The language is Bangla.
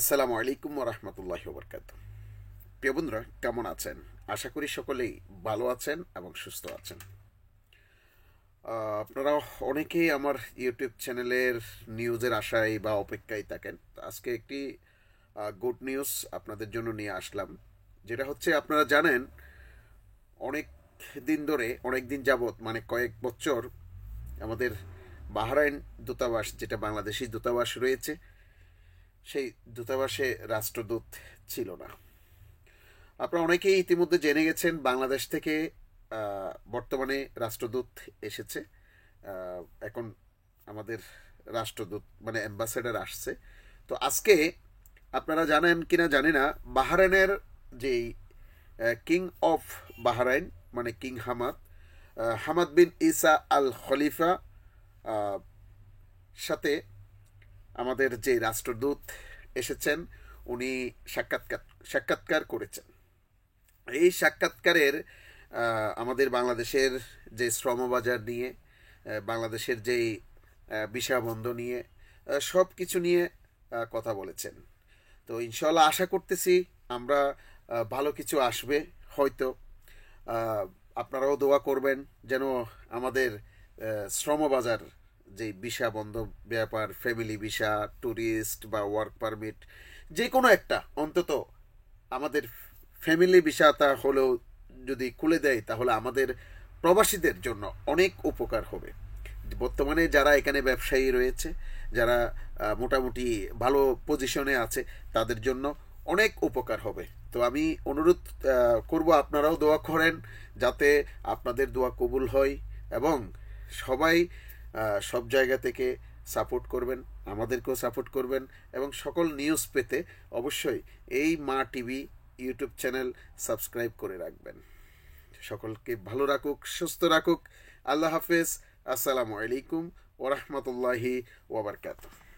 আসসালামু আলাইকুম ওয়া রাহমাতুল্লাহি ওয়া বারাকাতুহু। প্রিয় বন্ধুরা, কেমন আছেন? আশা করি সকলেই ভালো আছেন এবং সুস্থ আছেন। আপনারা অনেকেই আমার ইউটিউব চ্যানেলের নিউজের আশায় বা অপেক্ষায় থাকেন। তো আজকে একটি গুড নিউজ আপনাদের জন্য নিয়ে আসলাম। যেটা হচ্ছে, আপনারা জানেন অনেক দিন ধরে, অনেক দিন যাবত, মানে কয়েক বছর আমাদের বাহরাইন দূতাবাস, যেটা বাংলাদেশি দূতাবাস রয়েছে, সেই দূতাবাসে রাষ্ট্রদূত ছিল না। আপনারা অনেকেই ইতিমধ্যে জেনে গেছেন বাংলাদেশ থেকে বর্তমানে রাষ্ট্রদূত এসেছে। আহ, এখন আমাদের রাষ্ট্রদূত মানে অ্যাম্বাসেডার আসছে। তো আজকে আপনারা জানেন কিনা জানি না, বাহরাইনের যেই কিং অফ বাহরাইন মানে কিং হামাদ, হামাদ বিন ইসা আল খলিফা আহ, সাথে আমাদের যে রাষ্ট্রদূত এসেছেন, উনি সাক্ষাৎকার সাক্ষাৎকার করেছেন। এই সাক্ষাৎকারের আমাদের বাংলাদেশের যে শ্রমবাজার নিয়ে, বাংলাদেশের যেই ভিসা বন্ধ নিয়ে, সব কিছু নিয়ে কথা বলেছেন। তো ইনশাল্লাহ আশা করতেছি আমরা ভালো কিছু আসবে হয়তো। আহ, আপনারাও দোয়া করবেন যেন আমাদের শ্রমবাজার, যে ভিসা বন্ধ ব্যাপার, ফ্যামিলি ভিসা, ট্যুরিস্ট বা ওয়ার্ক পারমিট, যে কোনো একটা অন্তত আমাদের ফ্যামিলি ভিসাটা হলেও যদি খুলে দেয়, তাহলে আমাদের প্রবাসীদের জন্য অনেক উপকার হবে। বর্তমানে যারা এখানে ব্যবসায়ী রয়েছে, যারা মোটামুটি ভালো পজিশনে আছে, তাদের জন্য অনেক উপকার হবে। তো আমি অনুরোধ করব, আপনারাও দোয়া করেন যাতে আপনাদের দোয়া কবুল হয়, এবং সবাই সব জায়গা থেকে সাপোর্ট করবেন, আমাদেরকেও সাপোর্ট করবেন, এবং সকল নিউজ পেতে অবশ্যই এই মা টিভি ইউটিউব চ্যানেল সাবস্ক্রাইব করে রাখবেন। সকলকে ভালো রাখুক, সুস্থ রাখুক। আল্লাহ হাফেজ। আসসালামু আলাইকুম ওয়া রাহমাতুল্লাহি ওয়া বারাকাতুহু।